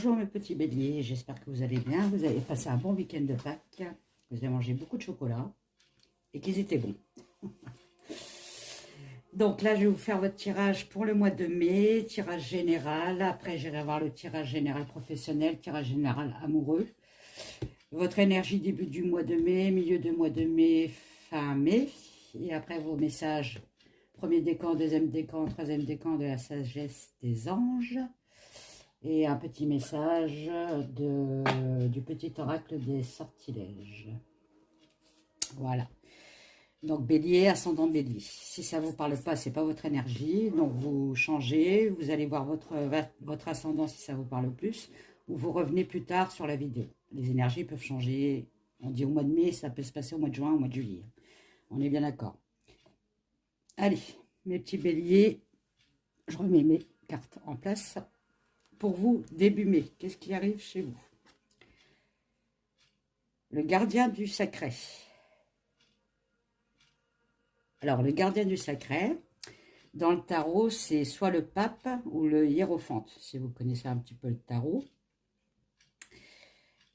Bonjour mes petits béliers, j'espère que vous allez bien, vous avez passé un bon week-end de Pâques, vous avez mangé beaucoup de chocolat et qu'ils étaient bons. Donc là, je vais vous faire votre tirage pour le mois de mai, tirage général, après j'irai voir le tirage général professionnel, tirage général amoureux. Votre énergie début du mois de mai, milieu de mois de mai, fin mai, et après vos messages, premier décan, deuxième décan, troisième décan de la sagesse des anges. Et un petit message du petit oracle des sortilèges. Voilà. Donc bélier, ascendant bélier. Si ça ne vous parle pas, ce n'est pas votre énergie. Donc vous changez, vous allez voir votre ascendant si ça vous parle plus. Ou vous revenez plus tard sur la vidéo. Les énergies peuvent changer. On dit au mois de mai, ça peut se passer au mois de juin, au mois de juillet. On est bien d'accord. Allez, mes petits béliers, je remets mes cartes en place. Pour vous, début mai, qu'est-ce qui arrive chez vous? Le gardien du sacré. Alors, le gardien du sacré, dans le tarot, c'est soit le pape ou le hiérophante, si vous connaissez un petit peu le tarot.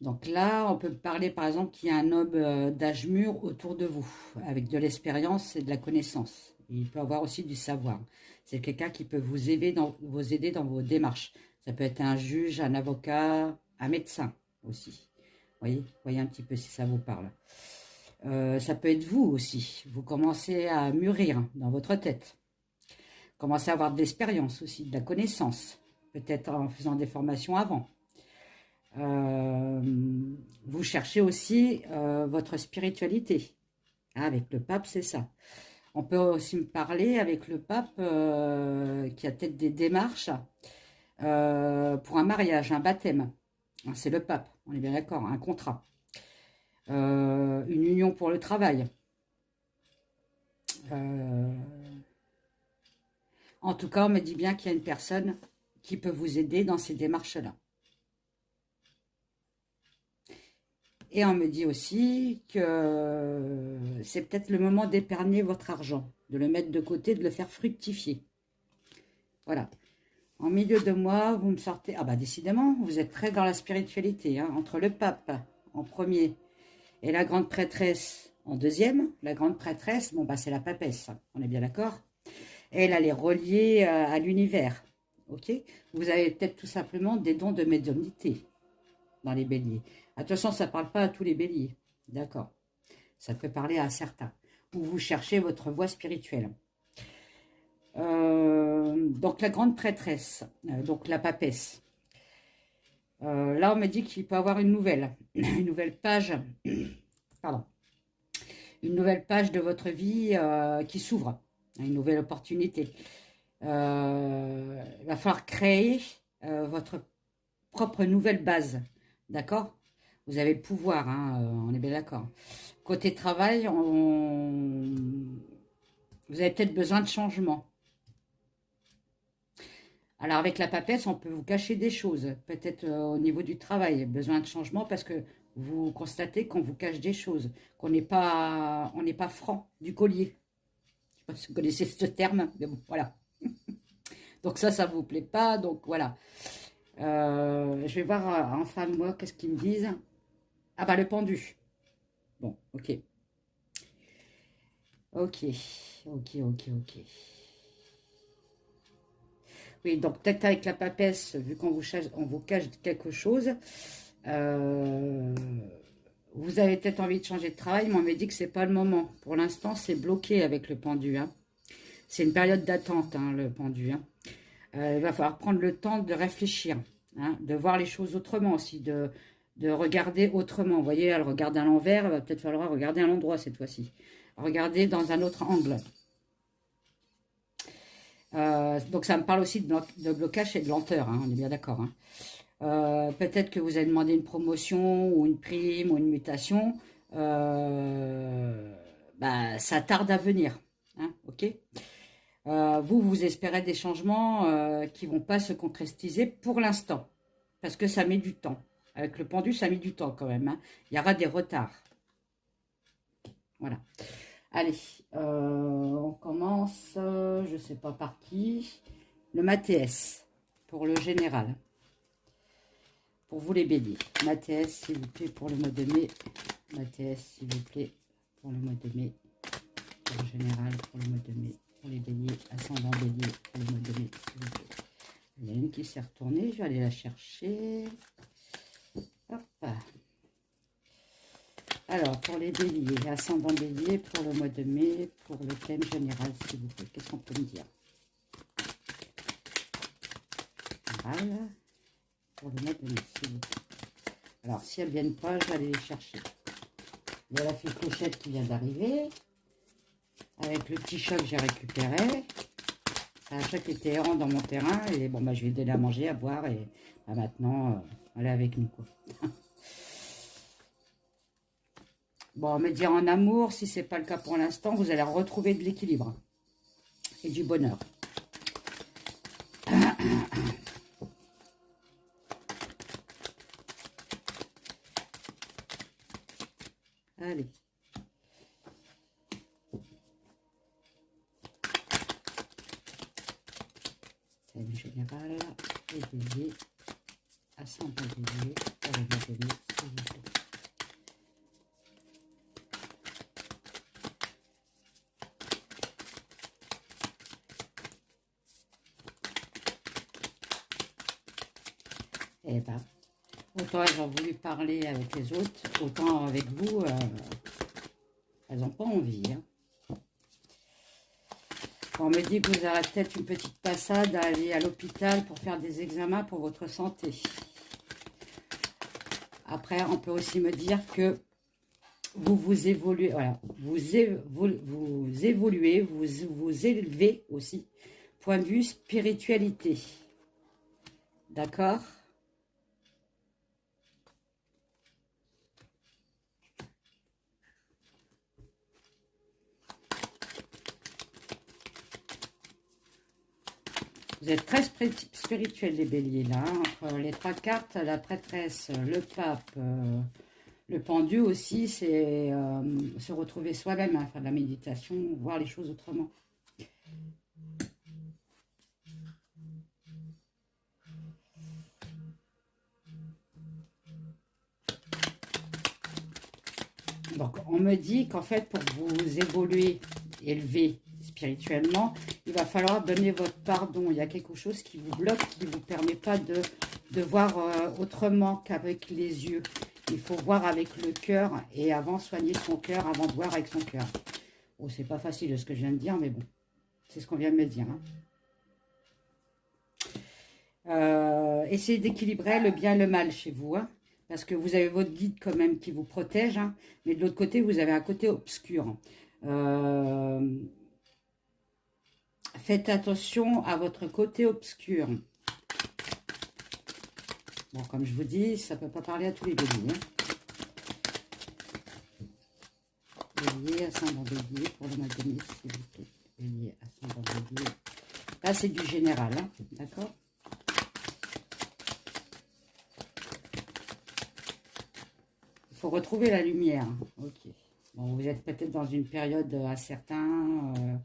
Donc là, on peut parler, par exemple, qu'il y a un homme d'âge mûr autour de vous, avec de l'expérience et de la connaissance. Il peut avoir aussi du savoir. C'est quelqu'un qui peut vous aider dans vos démarches. Ça peut être un juge, un avocat, un médecin aussi. Voyez un petit peu si ça vous parle. Ça peut être vous aussi. Vous commencez à mûrir dans votre tête. Commencez à avoir de l'expérience aussi, de la connaissance. Peut-être en faisant des formations avant. Vous cherchez aussi votre spiritualité. Avec le pape, c'est ça. On peut aussi me parler avec le pape qui a peut-être des démarches pour un mariage, un baptême. C'est le pape, on est bien d'accord, un contrat. Une union pour le travail. En tout cas, on me dit bien qu'il y a une personne qui peut vous aider dans ces démarches-là. Et on me dit aussi que c'est peut-être le moment d'épargner votre argent, de le mettre de côté, de le faire fructifier. Voilà. En milieu de mois, vous me sortez... Ah bah décidément, vous êtes très dans la spiritualité. Hein, entre le pape en premier et la grande prêtresse en deuxième. La grande prêtresse, bon bah c'est la papesse, on est bien d'accord. Elle est reliée à l'univers. Ok. Vous avez peut-être tout simplement des dons de médiumnité dans les béliers. Attention, ça ne parle pas à tous les béliers. D'accord. Ça peut parler à certains. Ou vous cherchez votre voie spirituelle. Donc la grande prêtresse, donc la papesse. Là, on me dit qu'il peut y avoir une nouvelle page, pardon, une nouvelle page de votre vie qui s'ouvre, une nouvelle opportunité. Il va falloir créer votre propre nouvelle base, d'accord? Vous avez le pouvoir, hein, on est bien d'accord. Côté travail, vous avez peut-être besoin de changement. Alors avec la papesse, on peut vous cacher des choses, peut-être au niveau du travail, besoin de changement parce que vous constatez qu'on vous cache des choses, qu'on n'est pas, on n'est pas franc du collier. Je ne sais pas si vous connaissez ce terme, mais bon, voilà. Donc ça ne vous plaît pas, donc voilà. Je vais voir en fin de mois, qu'est-ce qu'ils me disent. Ah bah le pendu. Bon, ok. Ok. Oui, donc peut-être avec la papesse, vu qu'on vous cache quelque chose, vous avez peut-être envie de changer de travail, mais on m'a dit que c'est pas le moment. Pour l'instant, c'est bloqué avec le pendu. Hein. C'est une période d'attente, hein, le pendu. Hein. Il va falloir prendre le temps de réfléchir, hein, de voir les choses autrement aussi, de regarder autrement. Vous voyez, elle regarde à l'envers, il va peut-être falloir regarder à l'endroit cette fois-ci. Regarder dans un autre angle. Donc ça me parle aussi de blocage et de lenteur, hein, on est bien d'accord. Hein. Peut-être que vous avez demandé une promotion ou une prime ou une mutation. Bah, ça tarde à venir. Hein, ok. Vous espérez des changements qui ne vont pas se concrétiser pour l'instant. Parce que ça met du temps. Avec le pendu, ça met du temps quand même. Hein. Il y aura des retards. Voilà. Allez, on commence, je ne sais pas par qui. Le Mathias, pour le général. Pour vous les béliers. Ma TS, s'il vous plaît, pour le mois de mai. Ma TS, s'il vous plaît, pour le mois de mai. En général, pour le mois de mai. Pour les béliers, ascendant bélier, pour le mois de mai, s'il vous plaît. Il y en a une qui s'est retournée, je vais aller la chercher. Hop. Alors, pour les béliers, ascendant bélier, pour le mois de mai, pour le thème général, s'il vous plaît. Qu'est-ce qu'on peut me dire? Voilà. Pour le mois de mai, s'il vous plaît. Alors, si elles ne viennent pas, je vais aller les chercher. Il y a la fille clochette qui vient d'arriver. Avec le petit chat que j'ai récupéré. C'est un chat qui était errant dans mon terrain. Et bon, bah, je vais lui donner à manger, à boire. Et bah, maintenant, elle est avec nous, quoi. Bon, me dire en amour, si ce n'est pas le cas pour l'instant, vous allez retrouver de l'équilibre et du bonheur. Allez. Thème général, et bélier, ascendant bélier, pour le mois de mai, s'il vous plaît. Eh ben, autant elles ont voulu parler avec les autres, autant avec vous, elles n'ont pas envie. Hein. On me dit que vous aurez peut-être une petite passade à aller à l'hôpital pour faire des examens pour votre santé. Après, on peut aussi me dire que vous évoluez, voilà, vous évoluez, vous élevez aussi, point de vue spiritualité. D'accord ? Vous êtes très spirituel, les béliers, là. Entre les trois cartes, la prêtresse, le pape, le pendu aussi, c'est se retrouver soi-même, hein, faire de la méditation, voir les choses autrement. Donc, on me dit qu'en fait, pour vous évoluer, élever spirituellement, il va falloir donner votre pardon. Il y a quelque chose qui vous bloque, qui ne vous permet pas de voir autrement qu'avec les yeux. Il faut voir avec le cœur et avant soigner son cœur, avant de voir avec son cœur. Oh, c'est pas facile ce que je viens de dire, mais bon, c'est ce qu'on vient de me dire. Hein. Essayez d'équilibrer le bien et le mal chez vous, hein, parce que vous avez votre guide quand même qui vous protège, hein, mais de l'autre côté, vous avez un côté obscur. Faites attention à votre côté obscur. Bon, comme je vous dis, ça ne peut pas parler à tous les béliers. Hein. Bélier, ascendant bélier, pour le mois de mai, s'il vous plaît. Bélier, ascendant bélier. Là, c'est du général, hein, d'accord ? Il faut retrouver la lumière. Ok. Bon, vous êtes peut-être dans une période incertaine.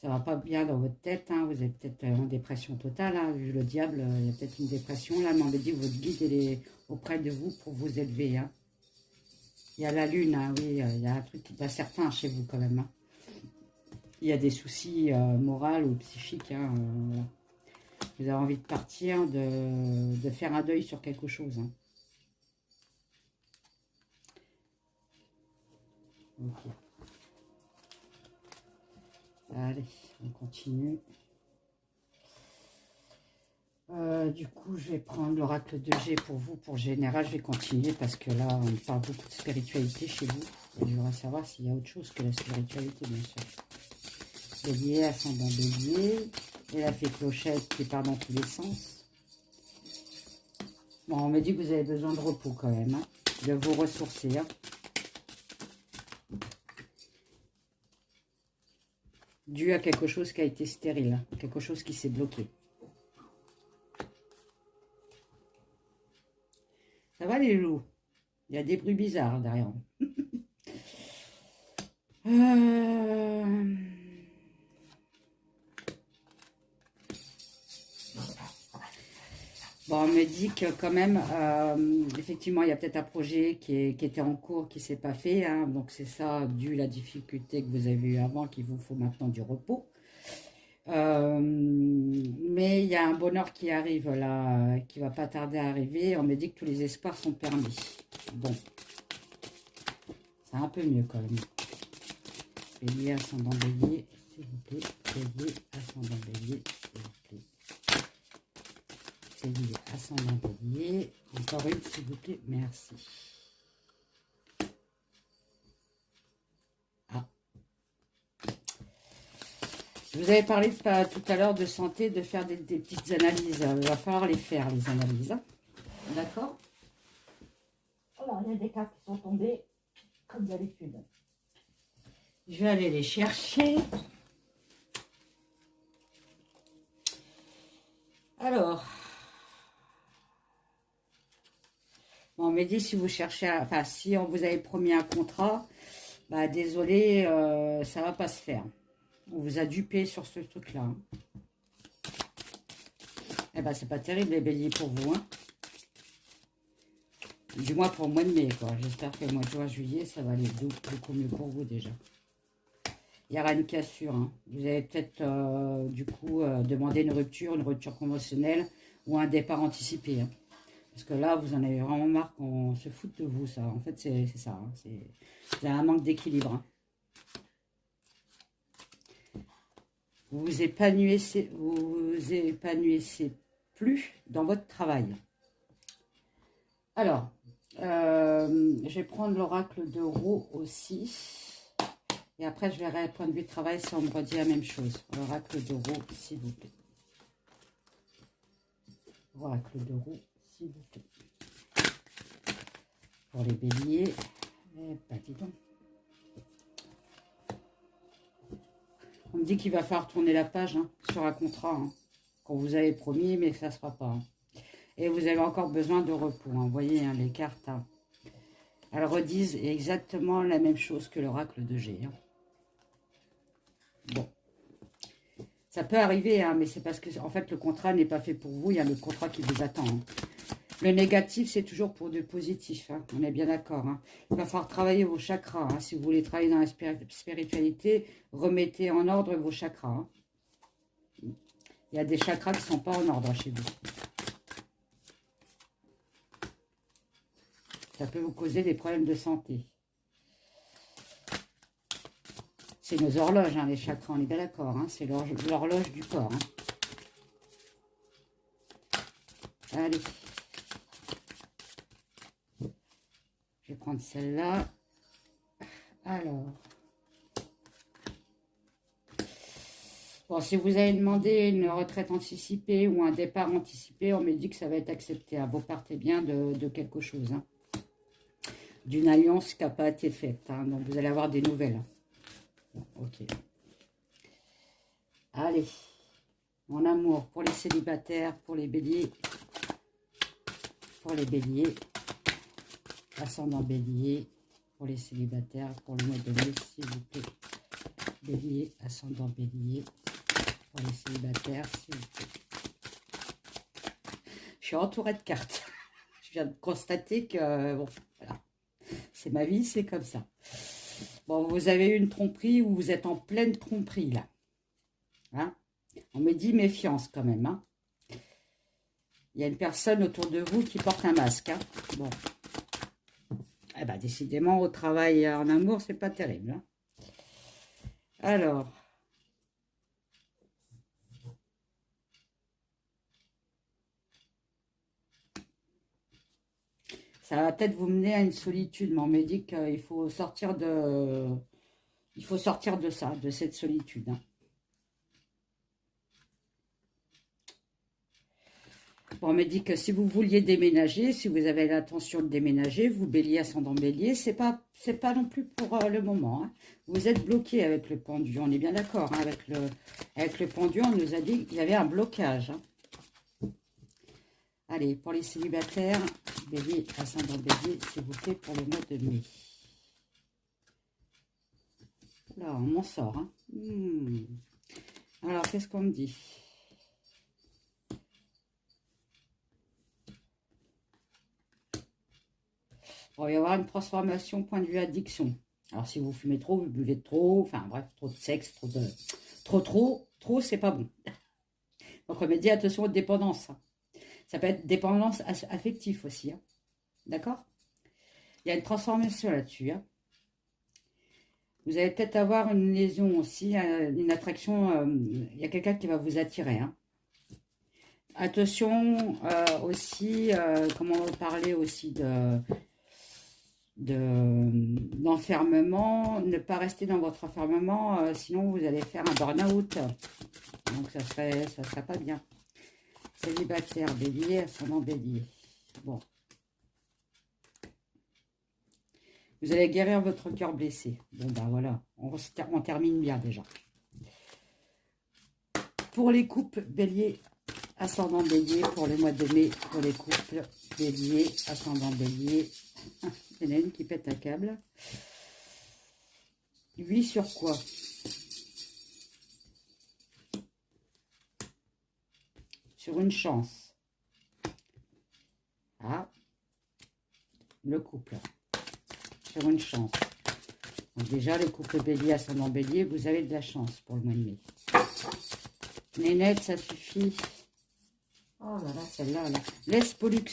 Ça va pas bien dans votre tête, hein, vous êtes peut-être en dépression totale, hein, vu le diable, il y a peut-être une dépression, là, mais on me dit que votre guide il est auprès de vous pour vous élever. Hein. Il y a la lune, hein, oui, il y a un truc d'incertain chez vous quand même. Hein. Il y a des soucis moraux ou psychiques. Hein, voilà. Vous avez envie de partir, de faire un deuil sur quelque chose. Hein. Ok. Allez, on continue. Du coup, je vais prendre l'oracle de G pour vous, pour général. Je vais continuer parce que là, on parle beaucoup de spiritualité chez vous. Et je voudrais savoir s'il y a autre chose que la spiritualité, bien sûr. Bélier, ascendant bélier. Et la fée clochette qui part dans tous les sens. Bon, on me dit que vous avez besoin de repos quand même, hein, de vous ressourcer. Hein. Dû à quelque chose qui a été stérile, hein, quelque chose qui s'est bloqué. Ça va les loups? Il y a des bruits bizarres derrière. Bon, on me dit que quand même, effectivement, il y a peut-être un projet qui était en cours, qui ne s'est pas fait, hein. Donc c'est ça, dû à la difficulté que vous avez eue avant, qu'il vous faut maintenant du repos. Mais il y a un bonheur qui arrive là, qui va pas tarder à arriver. On me dit que tous les espoirs sont permis. Bon, c'est un peu mieux quand même. Bélier, ascendant bélier, s'il vous plaît. Bélier, ascendant bélier, s'il vous plaît. Bélier, ascendant bélier. Encore une, s'il vous plaît. Merci. Ah. Je vous avais parlé tout à l'heure de santé, de faire des petites analyses. Il va falloir les faire, les analyses. Hein. D'accord? Alors, il y a des cartes qui sont tombées, comme d'habitude. Je vais aller les chercher. Alors, bon, on m'a dit si vous cherchez, enfin, si on vous avait promis un contrat, bah désolé, ça va pas se faire. On vous a dupé sur ce truc-là. Hein. Eh ben, c'est pas terrible les béliers pour vous. Hein. Du moins pour le mois de mai, quoi. J'espère que le mois de juin, juillet, ça va aller beaucoup mieux pour vous déjà. Il y aura une cassure. Hein. Vous allez peut-être, du coup, demander une rupture conventionnelle ou un départ anticipé. Hein. Parce que là, vous en avez vraiment marre qu'on se foute de vous, ça. En fait, c'est ça. Hein. Vous avez un manque d'équilibre. Hein. Vous vous épanouissez plus dans votre travail. Alors, je vais prendre l'oracle de roue aussi. Et après, je verrai le point de vue de travail si on me redit la même chose. L'oracle de roue, s'il vous plaît. Oracle de roue, s'il vous plaît. Pour les béliers. Eh ben, dis donc. On me dit qu'il va falloir tourner la page hein, sur un contrat. Hein, qu'on vous avait promis, mais ça ne se fera pas. Hein. Et vous avez encore besoin de repos. Hein. Vous voyez hein, les cartes. Hein. Elles redisent exactement la même chose que l'oracle de G. Hein. Bon. Ça peut arriver, hein, mais c'est parce que en fait le contrat n'est pas fait pour vous. Il y a le contrat qui vous attend. Hein. Le négatif, c'est toujours pour du positif. Hein. On est bien d'accord. Hein. Il va falloir travailler vos chakras. Hein. Si vous voulez travailler dans la spiritualité, remettez en ordre vos chakras. Hein. Il y a des chakras qui ne sont pas en ordre chez vous. Ça peut vous causer des problèmes de santé. C'est nos horloges, hein, les chakras, on est bien d'accord. Hein. C'est l'horloge du corps. Hein. Allez. Je vais prendre celle-là. Alors. Bon, si vous avez demandé une retraite anticipée ou un départ anticipé, on me dit que ça va être accepté. Hein. Vous partez bien de quelque chose. Hein. D'une alliance qui n'a pas été faite. Hein. Donc, vous allez avoir des nouvelles. Bon, ok. Allez. Mon amour pour les célibataires, pour les béliers. Pour les béliers. Ascendant bélier. Pour les célibataires, pour le mois de mai, s'il vous plaît. Bélier, ascendant bélier. Pour les célibataires, s'il vous plaît. Je suis entourée de cartes. Je viens de constater que, bon, voilà. C'est ma vie, c'est comme ça. Bon, vous avez eu une tromperie ou vous êtes en pleine tromperie, là. Hein? On me dit méfiance, quand même. Hein? Il y a une personne autour de vous qui porte un masque. Hein? Bon. Eh bien, décidément, au travail et en amour, c'est pas terrible. Hein? Alors. Ça va peut-être vous mener à une solitude, mais on me dit qu'il faut sortir de... Il faut sortir de ça, de cette solitude. Hein. Bon, on me dit que si vous vouliez déménager, si vous avez l'intention de déménager, vous bélier, ascendant bélier, c'est pas non plus pour le moment. Hein. Vous êtes bloqué avec le pendu, on est bien d'accord. Hein, avec le pendu, on nous a dit qu'il y avait un blocage. Hein. Allez, pour les célibataires, bélier, ascendant bélier, s'il vous plaît, pour le mois de mai. Là, on m'en sort. Hein. Alors, qu'est-ce qu'on me dit? Il va y avoir une transformation point de vue addiction. Alors, si vous fumez trop, vous buvez trop, enfin bref, trop de sexe, trop, c'est pas bon. Donc, on me dit attention aux dépendances. Ça peut être dépendance affective aussi. Hein. D'accord? Il y a une transformation là-dessus. Hein. Vous allez peut-être avoir une lésion aussi, une attraction. Il y a quelqu'un qui va vous attirer. Hein. Attention aussi, comment parler aussi d'enfermement, ne pas rester dans votre enfermement, sinon vous allez faire un burn-out. Donc ça serait pas bien. Célibataire, bélier, ascendant bélier. Bon. Vous allez guérir votre cœur blessé. Bon ben voilà, on termine bien déjà. Pour les couples bélier, ascendant bélier, pour le mois de mai, pour les couples bélier, ascendant bélier. Il y en a une qui pète un câble. Oui, sur quoi? Sur une chance. Ah, le couple. Sur une chance. Donc déjà, le couple bélier, ascendant bélier, vous avez de la chance pour le mois de mai. Nénette, ça suffit. Oh là là, celle-là, là. Laisse Pollux.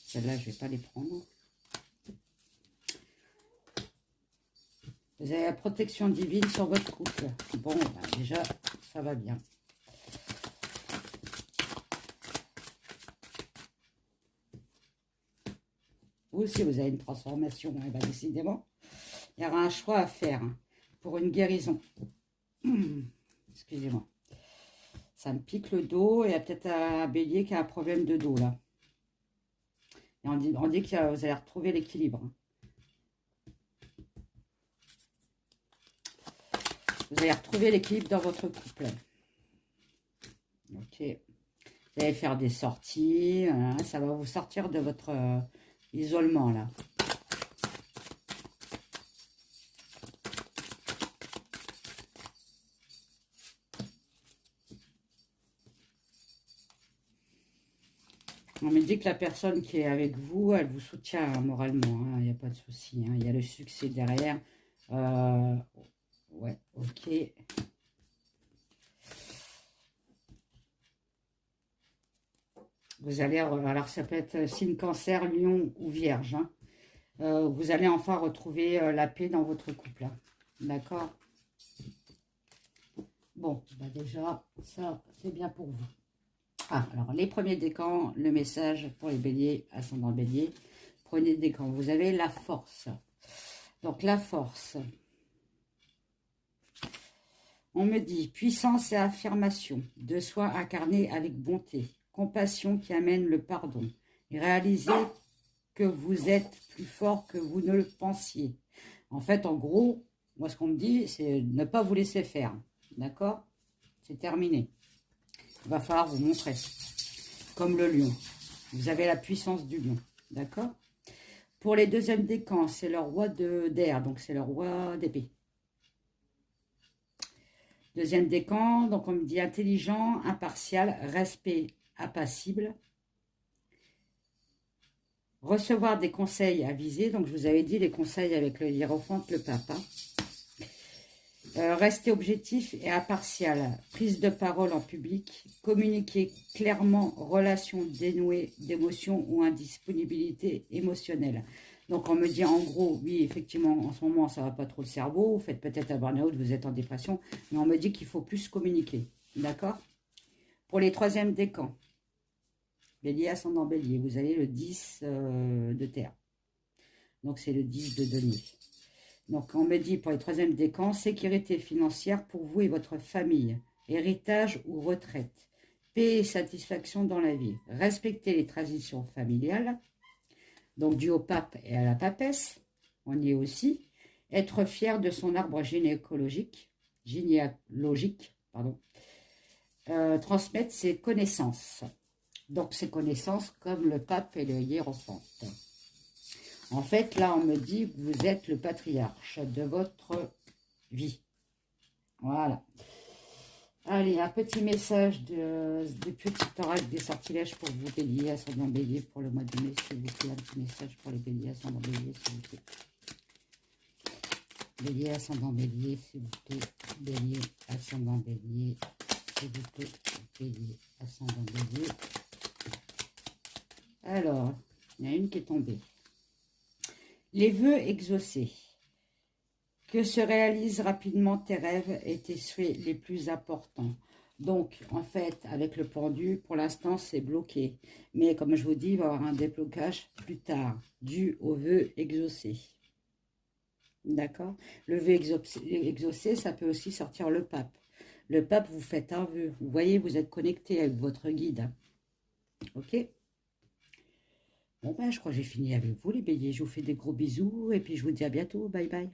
Celle-là, je ne vais pas les prendre. Vous avez la protection divine sur votre couple. Bon, bah déjà, ça va bien. Vous aussi, vous avez une transformation. Eh ben, décidément, il y aura un choix à faire hein, pour une guérison. Excusez-moi. Ça me pique le dos. Il y a peut-être un bélier qui a un problème de dos, là. Et on dit que vous allez retrouver l'équilibre. Vous allez retrouver l'équilibre dans votre couple. Ok. Vous allez faire des sorties. Ça va vous sortir de votre isolement, là. On me dit que la personne qui est avec vous, elle vous soutient hein, moralement. Il n'y a pas de souci. Hein, il y a le succès derrière. Ouais, ok. Vous allez, alors ça peut être signe cancer, lion ou vierge. Hein. Vous allez enfin retrouver la paix dans votre couple. Hein. D'accord? Bon, bah déjà, ça, c'est bien pour vous. Ah, alors les premiers décans, le message pour les béliers, ascendant bélier. Prenez des décans, vous avez la force. Donc la force. On me dit puissance et affirmation de soi incarné avec bonté, compassion qui amène le pardon. Et réalisez que vous êtes plus fort que vous ne le pensiez. En fait, en gros, moi ce qu'on me dit, c'est ne pas vous laisser faire. D'accord? C'est terminé. Il va falloir vous montrer. Comme le lion. Vous avez la puissance du lion. D'accord? Pour les deuxièmes décans, c'est le roi d'air. Donc, c'est le roi d'épée. Deuxième décan, donc on me dit intelligent, impartial, respect, impassible. Recevoir des conseils avisés. Donc, je vous avais dit les conseils avec le hiérophante, le pape. Hein. Rester objectif et impartial, prise de parole en public, communiquer clairement, relation dénouée d'émotions ou indisponibilité émotionnelle. Donc on me dit en gros, oui effectivement en ce moment ça va pas trop le cerveau, vous faites peut-être un burn-out, vous êtes en dépression, mais on me dit qu'il faut plus communiquer, d'accord? Pour les troisièmes décans, bélier, ascendant bélier, vous avez le 10 de terre, donc c'est le 10 de denier. Donc, on me dit pour les troisièmes décans, sécurité financière pour vous et votre famille, héritage ou retraite, paix et satisfaction dans la vie, respecter les traditions familiales, donc dû au pape et à la papesse, on y est aussi, être fier de son arbre généalogique, transmettre ses connaissances. Donc, ses connaissances comme le pape et le hiérophante. En fait, là, on me dit que vous êtes le patriarche de votre vie. Voilà. Allez, un petit message de petit oracle des sortilèges pour vous, bélier, ascendant bélier, pour le mois de mai, s'il vous plaît. Un petit message pour les béliers, ascendant bélier, s'il vous plaît. Bélier, ascendant bélier, s'il vous plaît. Bélier, ascendant bélier, s'il vous plaît. Bélier, ascendant bélier. Alors, il y en a une qui est tombée. Les vœux exaucés. Que se réalisent rapidement tes rêves et tes souhaits les plus importants. Donc, en fait, avec le pendu, pour l'instant, c'est bloqué. Mais comme je vous dis, il va y avoir un déblocage plus tard, dû aux vœux exaucés. D'accord? Le vœu exaucé, ça peut aussi sortir le pape. Le pape, vous faites un vœu. Vous voyez, vous êtes connecté avec votre guide. Ok? Bon, ben, je crois que j'ai fini avec vous, les béliers. Je vous fais des gros bisous et puis je vous dis à bientôt. Bye bye.